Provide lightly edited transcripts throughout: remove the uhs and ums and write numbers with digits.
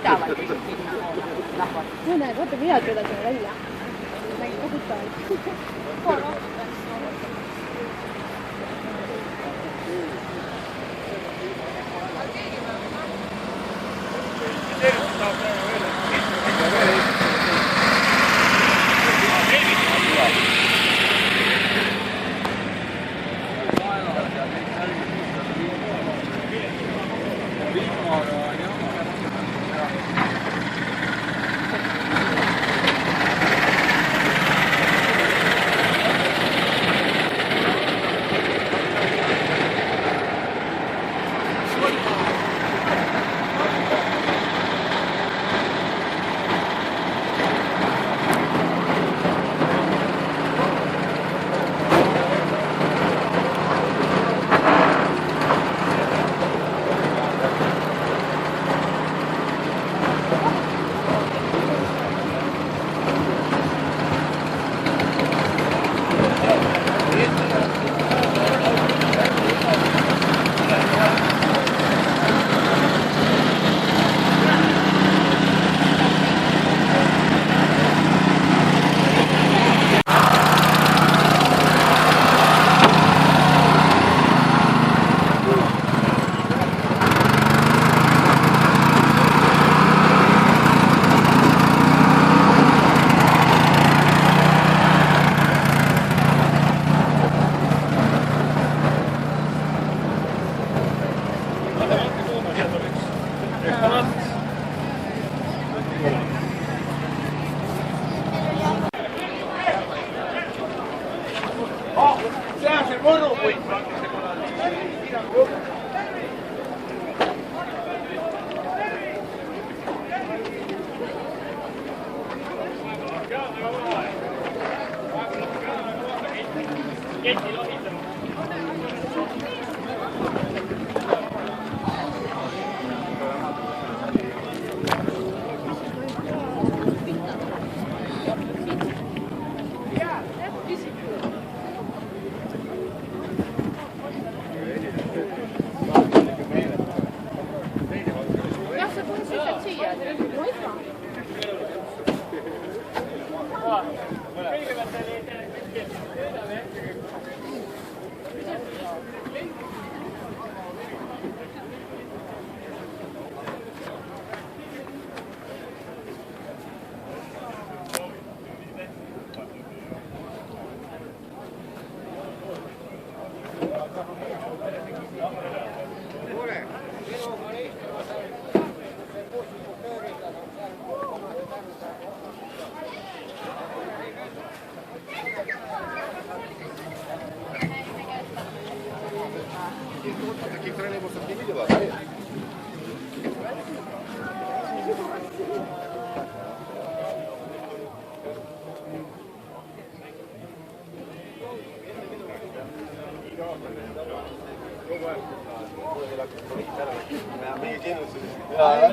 下吧，就是然后。我那我这边要觉得这个一样，那个不会转。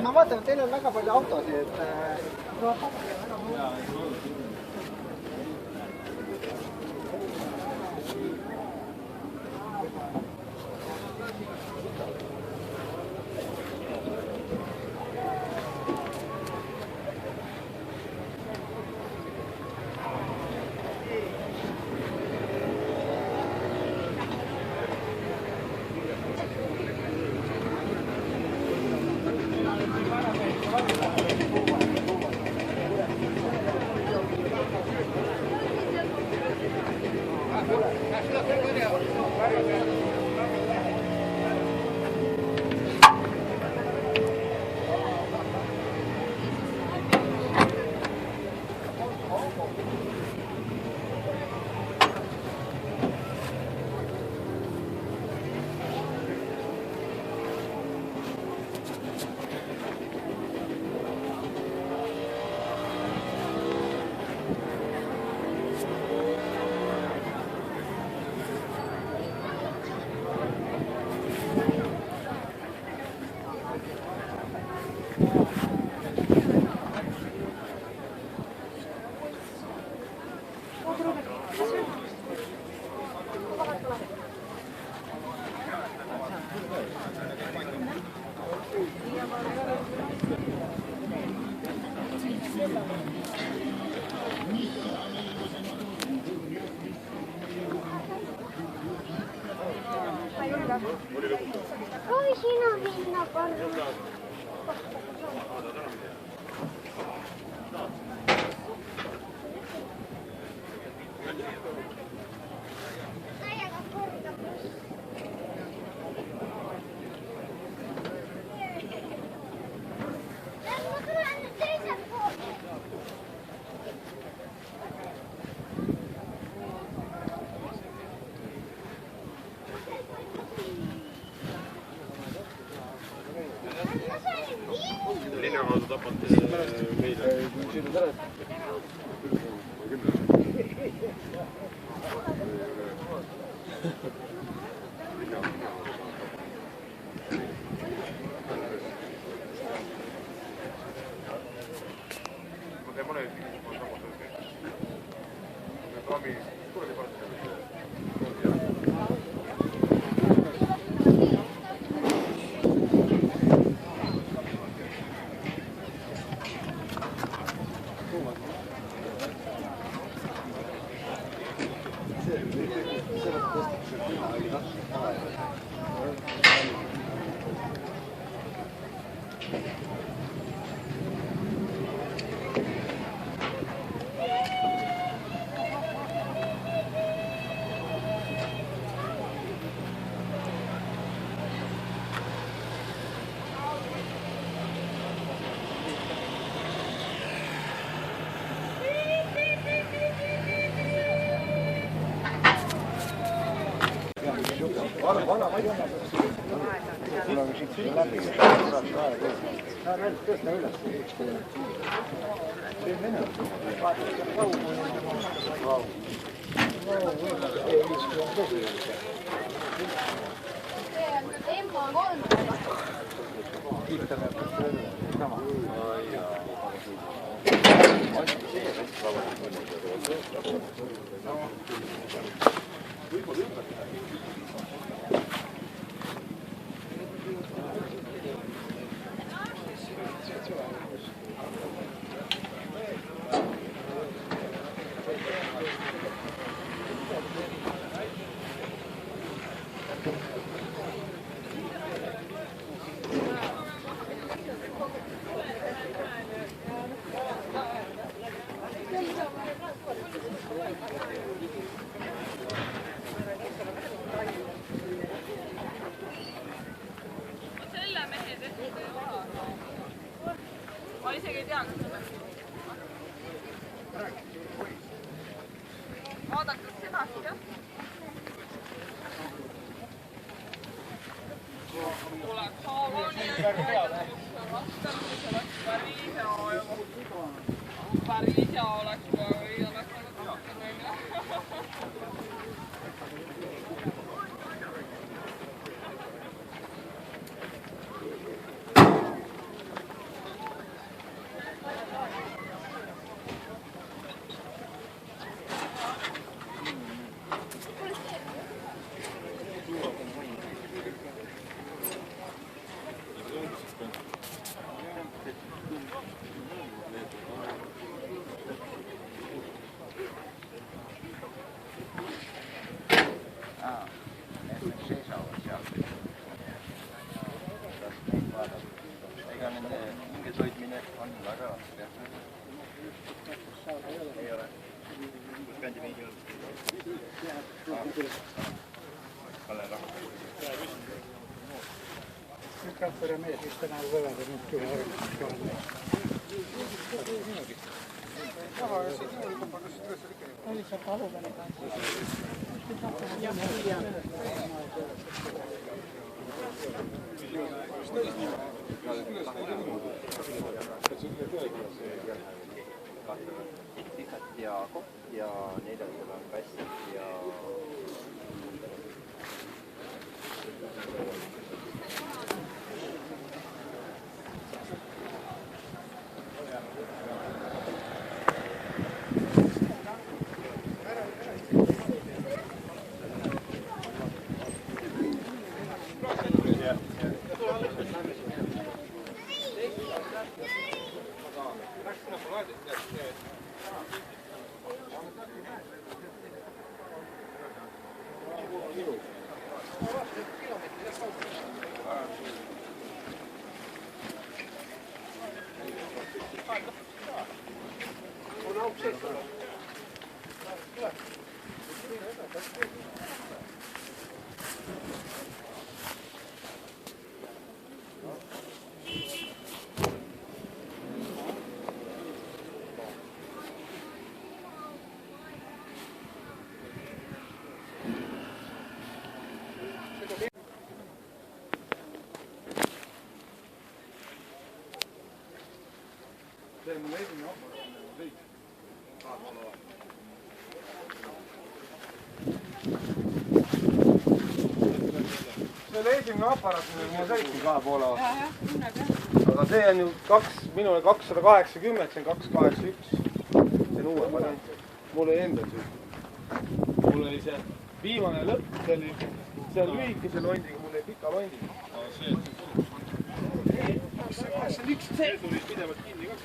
ma vaatan, et teil on väga palju autosid, et Tõsta üles. Katsere mees, mis tänään võlada nüüd küll harjutuskohal. Oli see paluvene kanssa. Ja kopp ja neljandal on kass ja on auk sees. See on esimene aparaat, kõik. See oli esimene aparaat, millega ma sõitsin 2,5 aastat. Aga see on ju minule 280, see on 281. See on uue variant. Mul oli enda sõit. Mul oli see viimane lõpp, see on lühikese londiga, mul oli pika londiga. See on üks see tuli pidevalt kinni ka.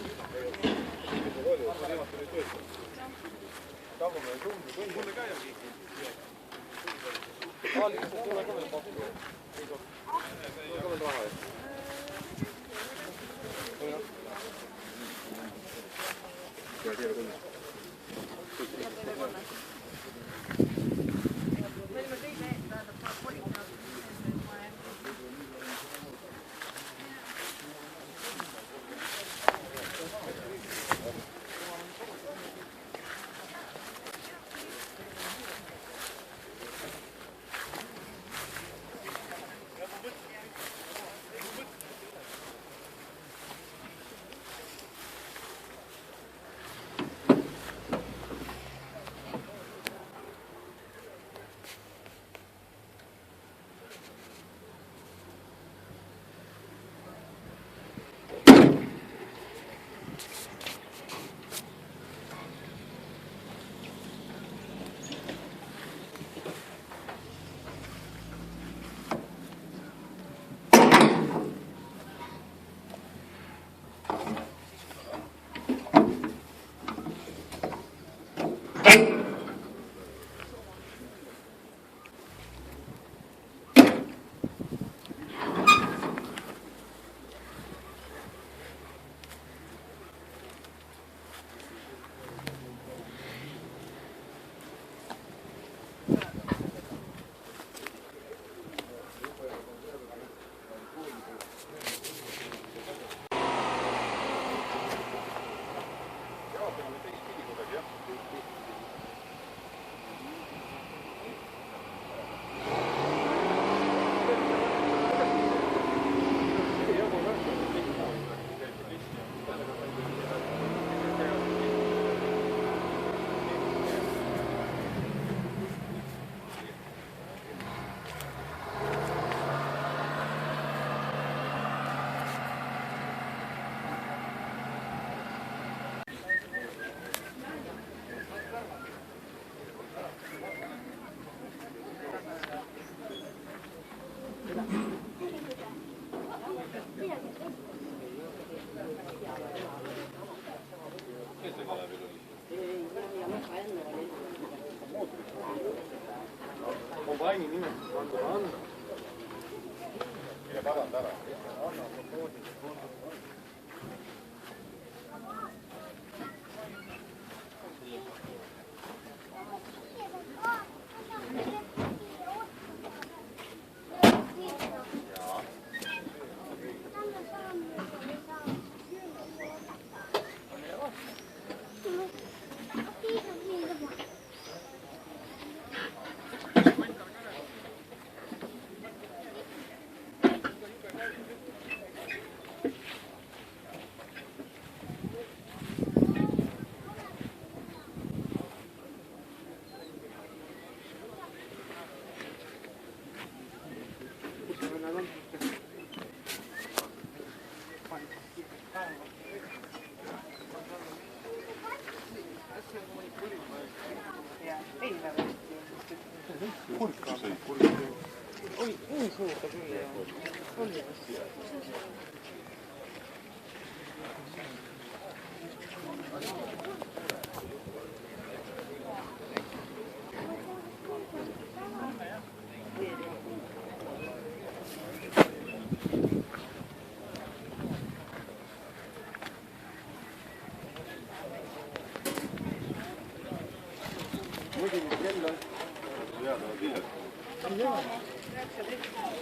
Tagume sundi, kui mulle ka ei ole lihtsalt tule ka veel pakkuda. Tule ka veel raha eest. Kombaini nimetus pandud anda. Ja tagant ära.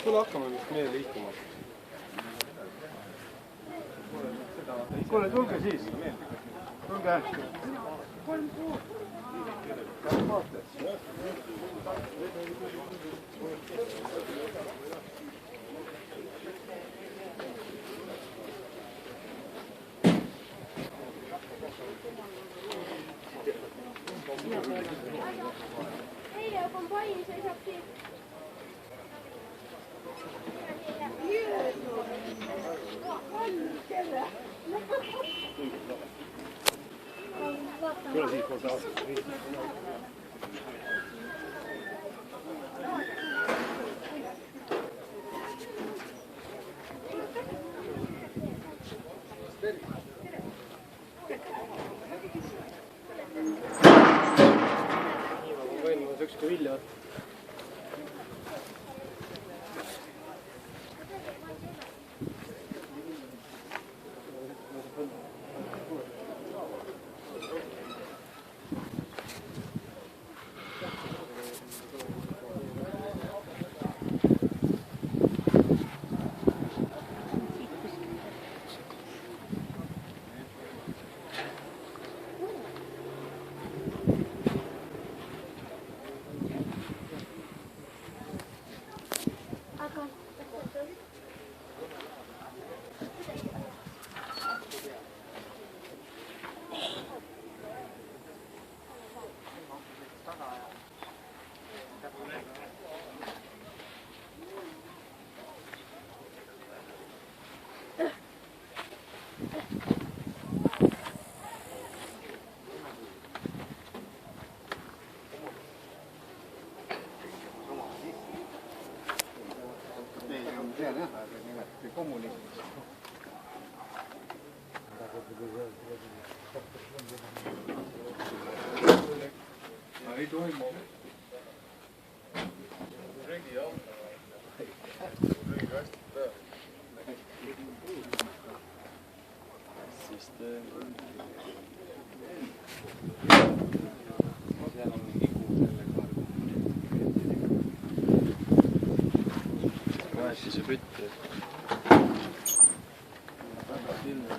kuule, hakkame vist meie liikuma. Kuule, tulge siis. Tulge. 3 kuud. Eile kombain seisab siin. Tule siis poolta aastat. Ükski vilja võtta. Ei toimu. Regi jah. Regi hästi peal. Siis seal on igu selle kaardi. Siis see pütt. Väga silme.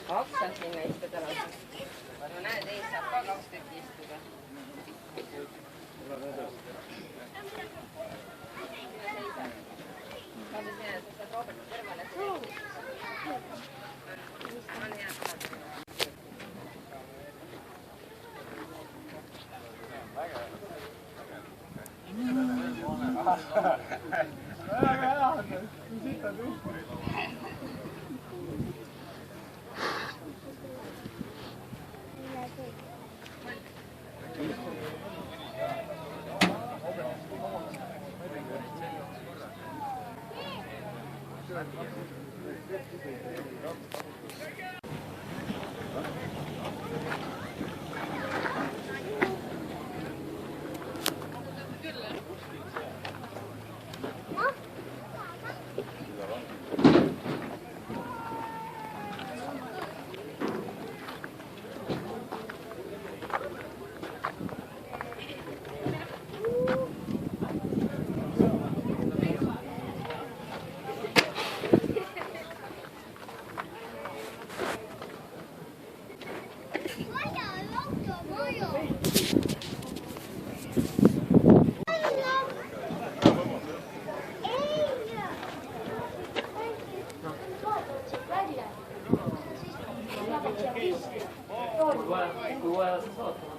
Kaks on sinna istuda lastud. No näed, ees saab ka 2 tükki istuda. Vaata sinna, sa saad Roberti kõrvale. On hea. Kui vaja, siis vaatame.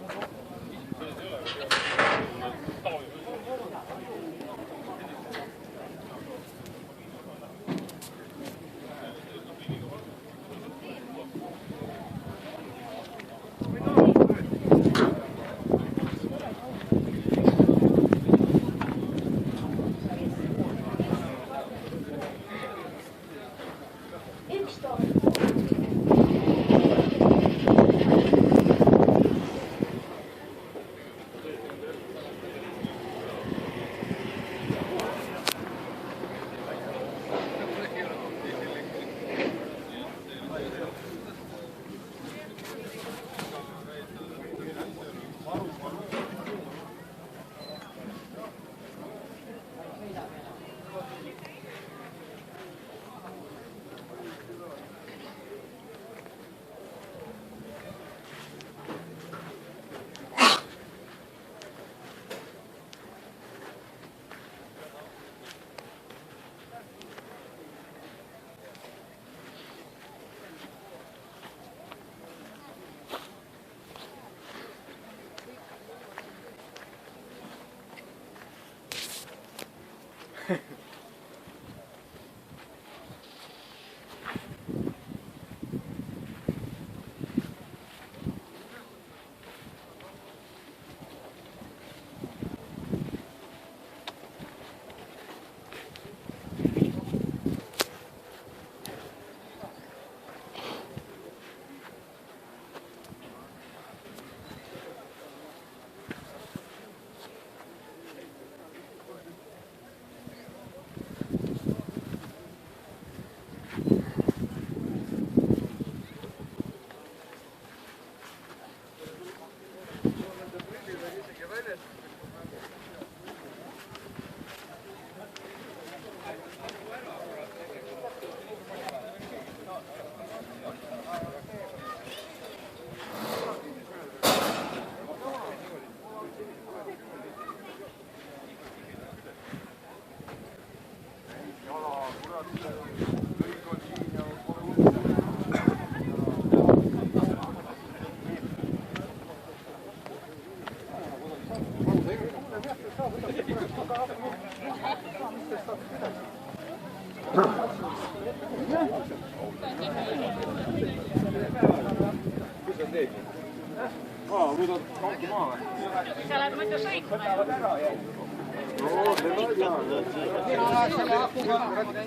Sa lähed muidu sõitma.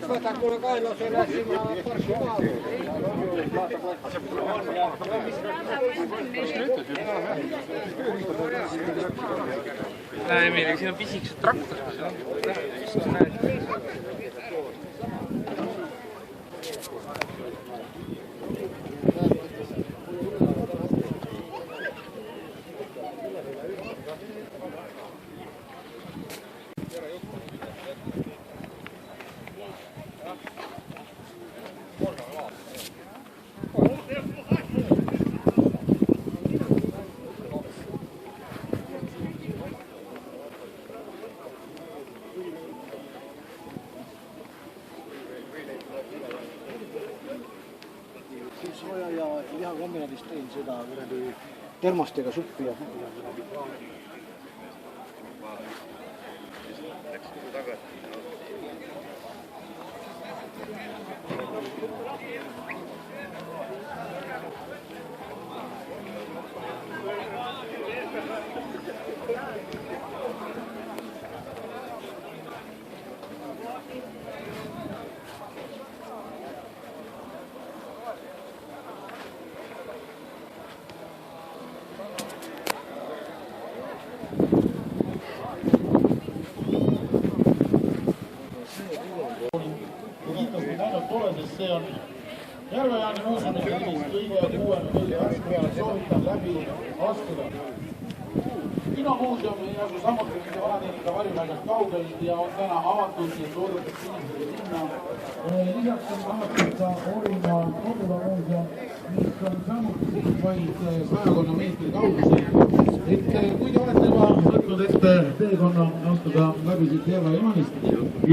Võtan kuule kaelase läksima parki maale. Näe, Emil, siin on pisikesed traktor. Soja ja lihakombinaadist teen seda termostega suppi ja see on Järve-Jaani muuseumi kõige uuem kõige soovitan läbi astuda. Kinomuuseum ei asu samuti mitte vanatehnika varjupaigast kaugel ja on täna avatud ja soovitakse inimesele sinna. Lisaks on avatud ka Orimaa kodulamuuseum, mis on samuti vaid 100 meetri kaugusel. Et kui te olete juba võtnud ette teekonna astuda läbi siit Järve-Jaanist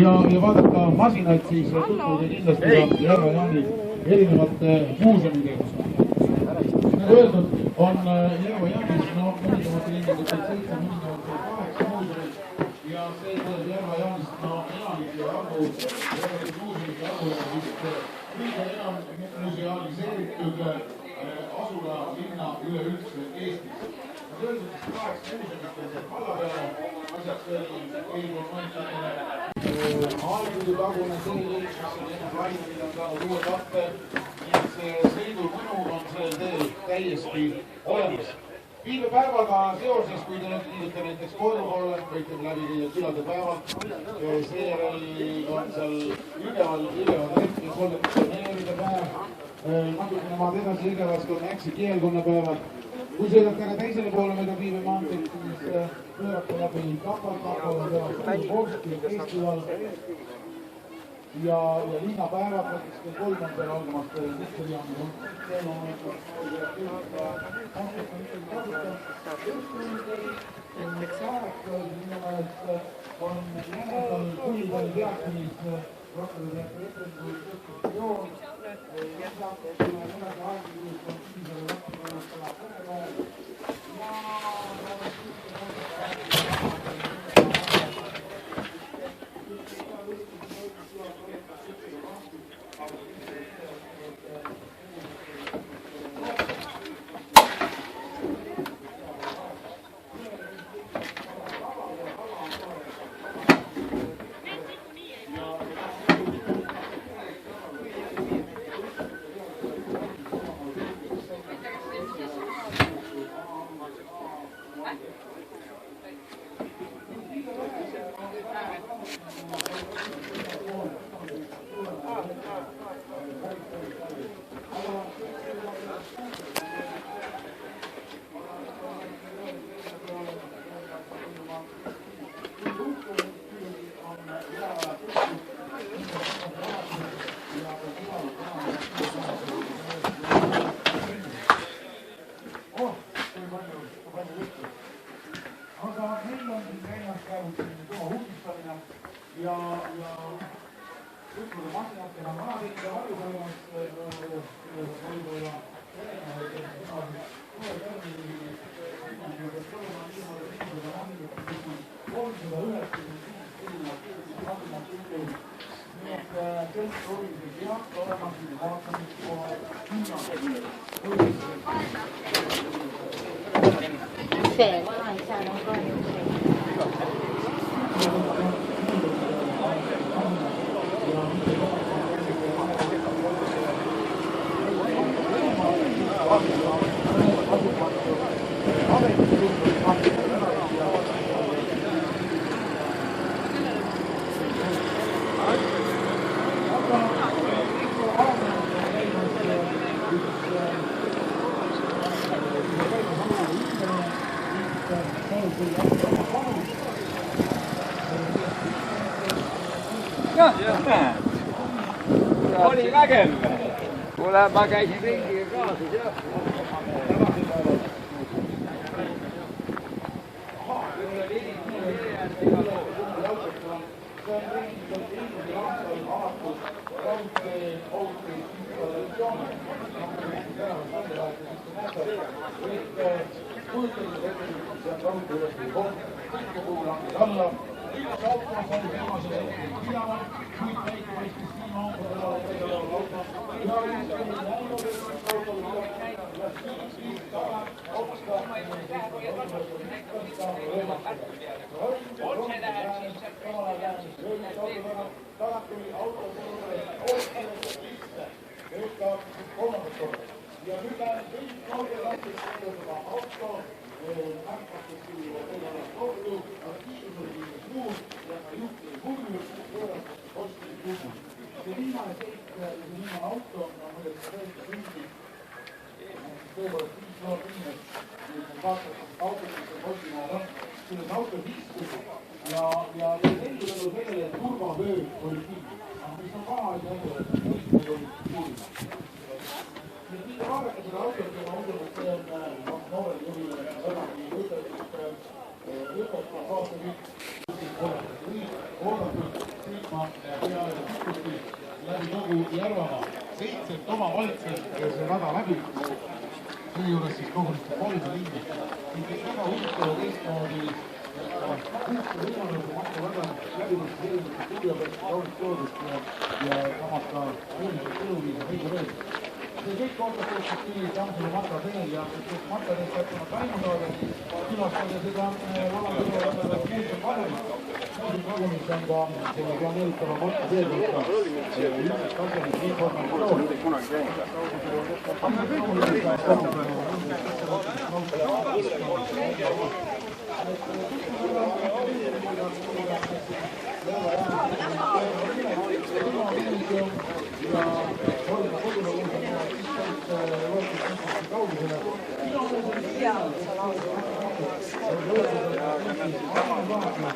ja vaadata masinaid, siis tutvuda kindlasti ka Järve-Jaani erinevate muuseumidega. öeldud, on Järva jaanis 4,47 muuseumit ja see tuleb Järva jaanist elanike arvu muuseumite arvule vist kõige enam musealiseeritud asula linna üleüldse Eestis. Öeldud 8 muuseumit valla peale, asjaks öeldud eelpool mõistlikele Aalidu tagune teeliik, mis on enne Rainil on saanud uue tahte, nii see sõidumõnu on sellel teel täiesti olemas. Viibepäevaga seoses, kui te liigute näiteks Koorma poole, võite läbi käia külade päevalt, seejärel on seal Jõgeval rett ja kollektsioneeride päev, natukene maad edasi Jõgevast on Äksi kielkonnapäevad. Kui sõidate aga teisele poole mööda Viive maanteed, siis pöörate läbi Kapal, Volski, festival ja linnapäevad, näiteks kell 3 on seal algamas Kutselijaami on jämedal Kuldal teatris Rokkade teatri ekskursioon ja saate mõnede aegluust on Piisale Oli vägev. Kuule, ma käisin ringi kaasis jah. seejuures siis kogunesid 3 liini. Väga huvitav ja teistmoodi võimalus Marko Väga läbimist erinevaid kultuuriobjekte, kaunist loodust ja samas ka võimsad eluviised heidureed. See kõik ootab perspektiivi Tammsalu Marta teel ja kes Martadest jätkuna taimu saada, siis külastada seda vallatõrva muusikavagunit. Muusikavagunis on ka selle planeeritava Marta teekonda ilmselt tasemel informatsioon.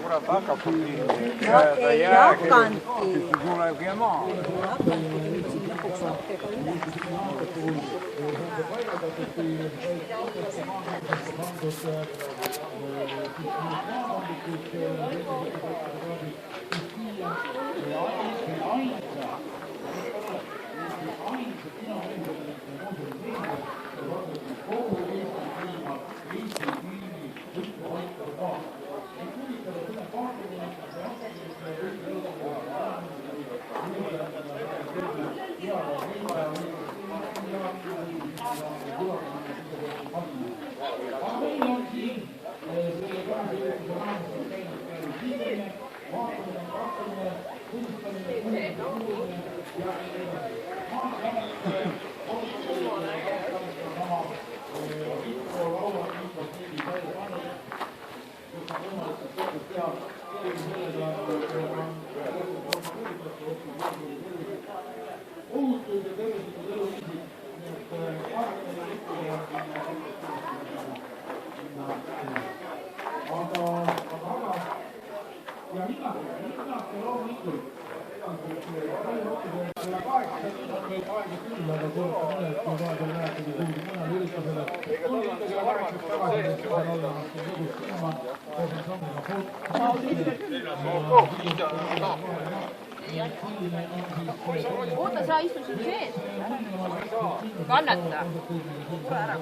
kurat hakkab ei hakanudki. Tulebki maa. Oota, sa istu siin sees. Kannata. Tule ära.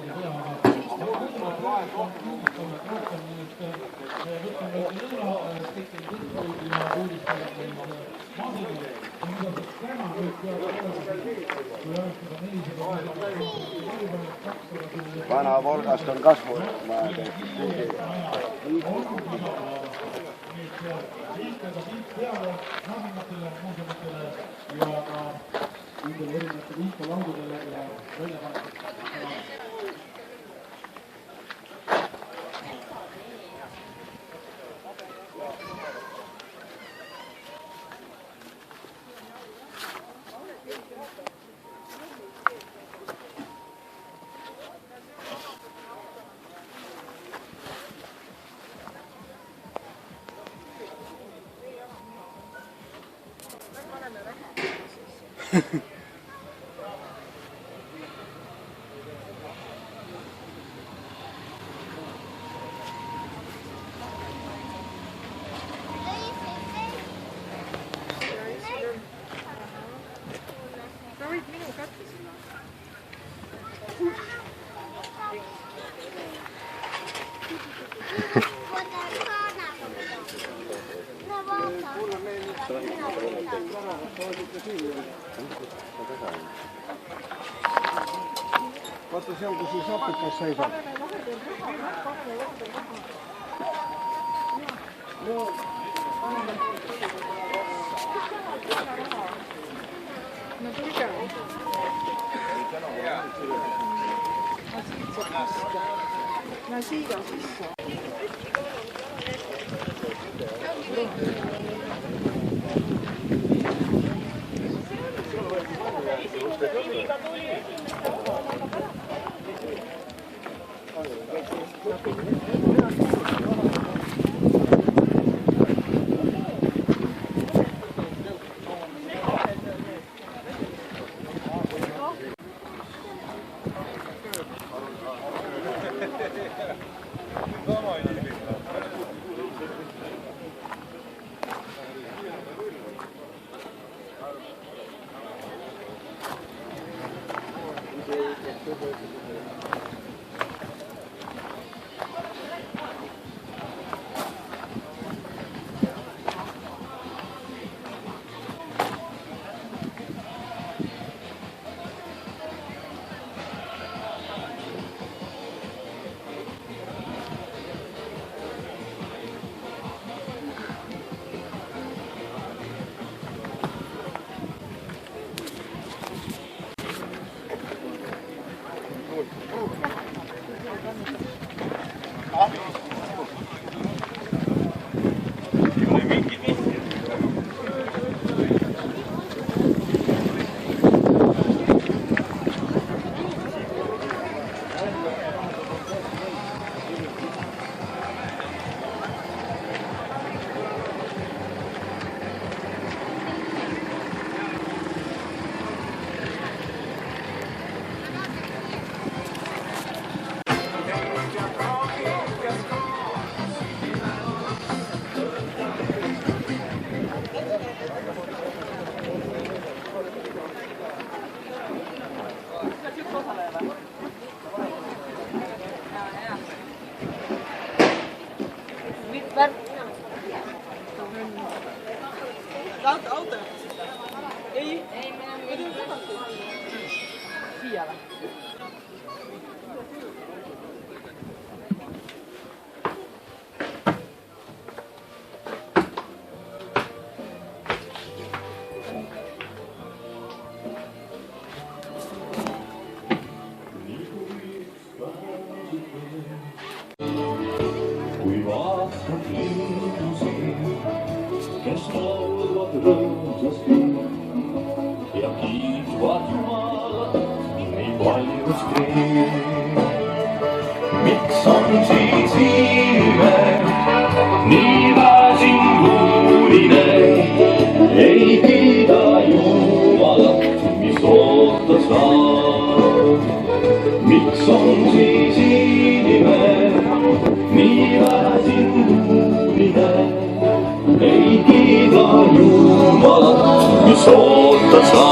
Vana Volgast on kasvu. ja ka nendele erinevatele infolaudadele ja väljapanekutele. Vaata seal, kus see sapikas seisab. No siia sisse. kui vaatad lindusi, kes laulvad rõõmsasti ja kiitvad Jumalat nii paljuski. Miks on siis inimene nii väsinguline, ei kiida Jumalat, mis ootas ta? Miks on siis inimene nii väsinguline, ei kiida Jumalat, mis ootas ta?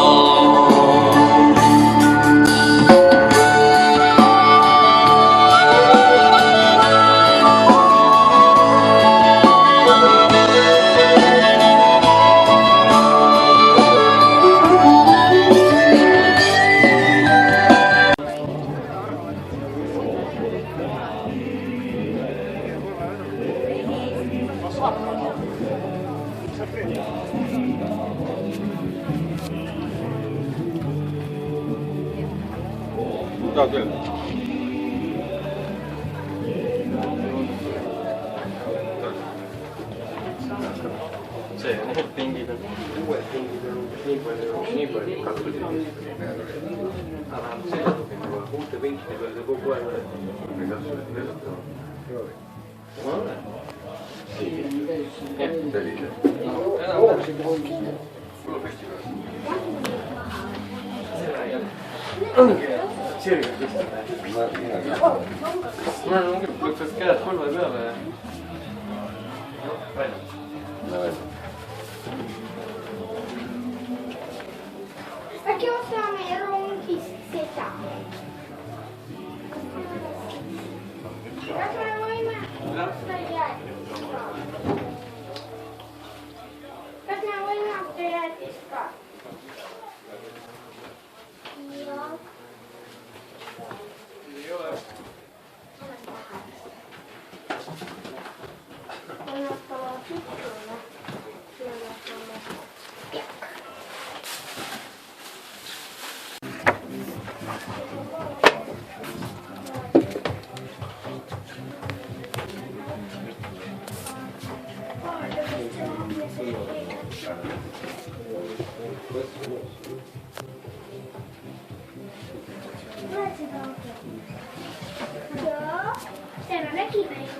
Tahad veel? See need pingid on. Uued pingid on nii palju katsutud. Uute pinkide peal see kogu aeg. Sirgelt pistada. Lõpuks käed põlve peale ja välja. Äkki ostame rongist seda? Kas me võime osta jäätist ka? Kas me võime osta jäätist ka? Jah. Ei ole. Kannattaa syksyllä. Joo, tämä näki meitä.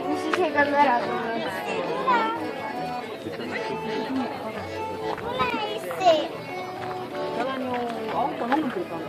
Mis isegi on ära tulnud. Seal on ju autonumbrid on.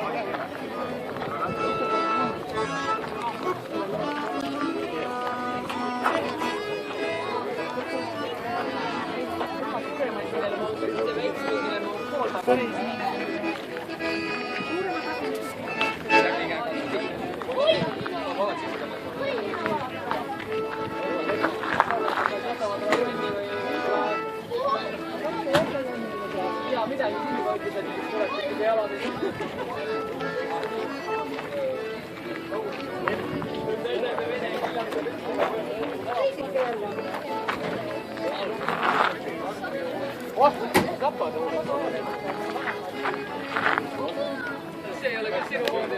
See ei ole ka sinu moodi.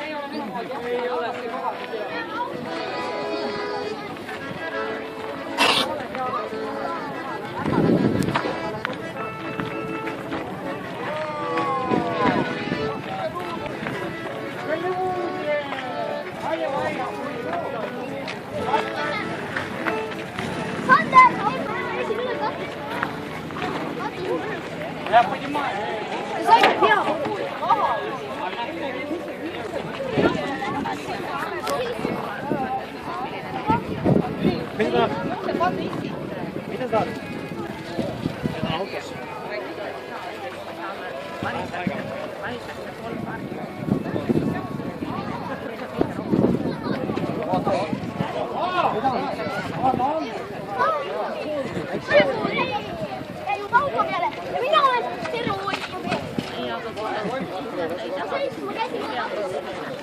Ei ole minu moodi. Ei ole see koha. Я понимаю. Mida saad? Autos.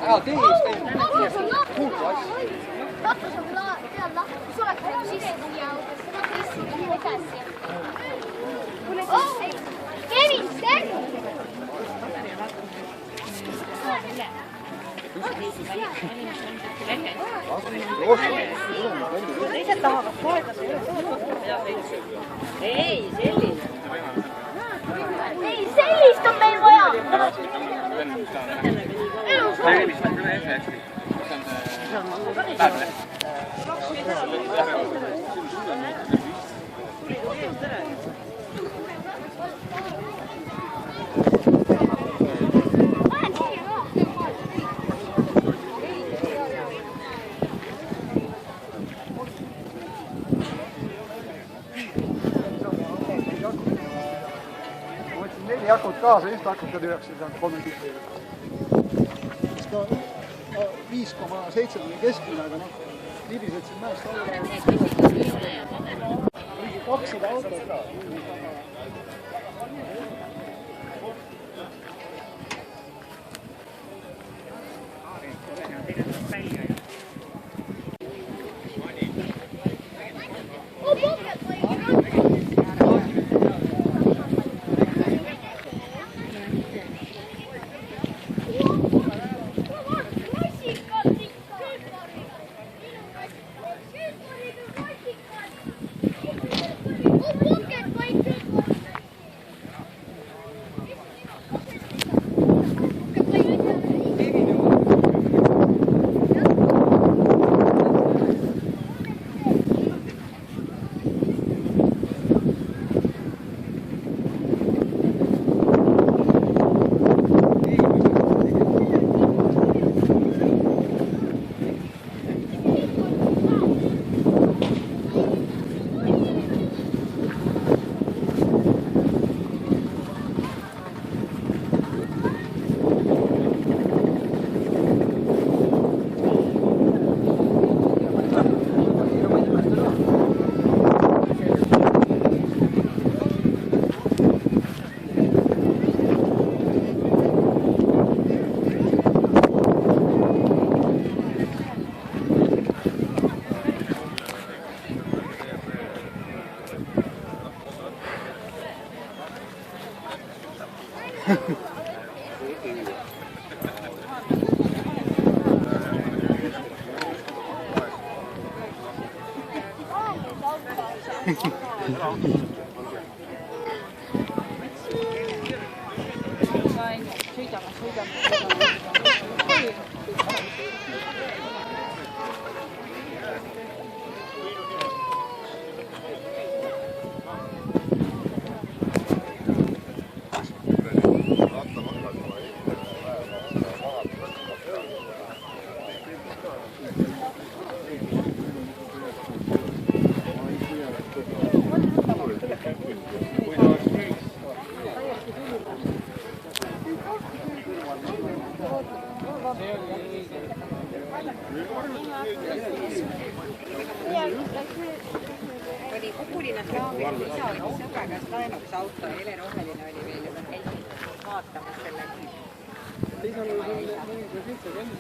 Ära tee, kuulda asja. Ratas on peal lahti, sa oled sisse siia autosse, ma tõstsin kiire käesse. Kevin, terve! Teised tahavad poega ei, sellist. Ei, sellist on meil vaja. Neli jakut kaasa, just hakutad 930. Siis ka 5,7 oli keskmine, aga noh, libised siin mäest alla. 200 autot. oli Kukulinnas raamil, isa oli sõbra käest laenuks auto, heleroheline oli veel ja käisin vaatamas selle.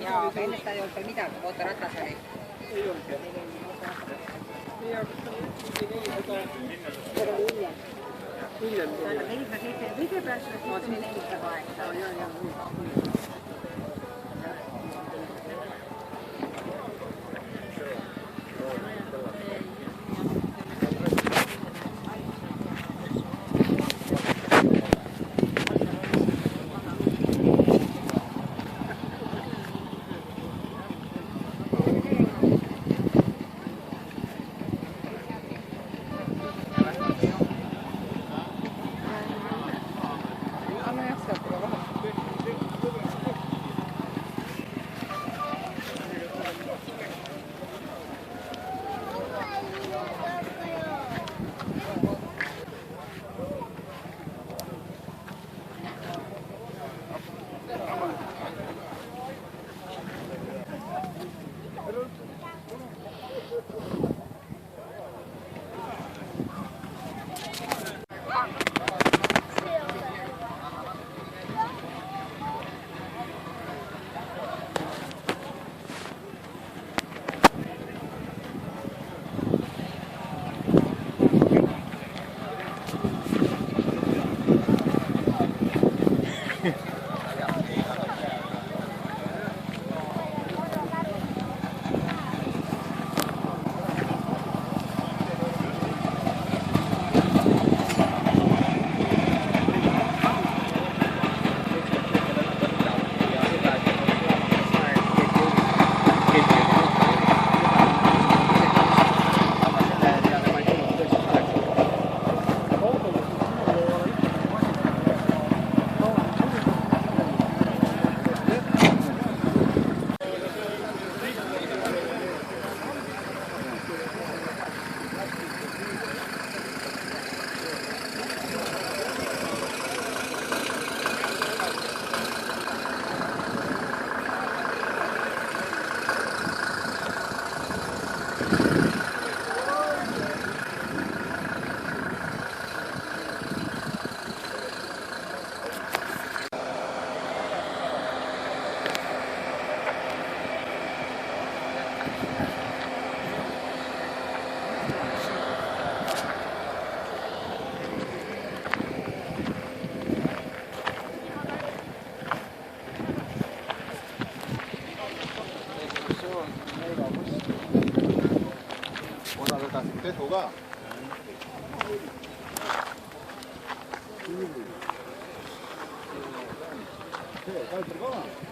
Ja aga ennest ta ei olnud veel midagi, mootorratas oli. Ei olnud. Hiljem. Ta on 47 kõigepealt, siis oli 48. Tehu ka. See, Kalper ka.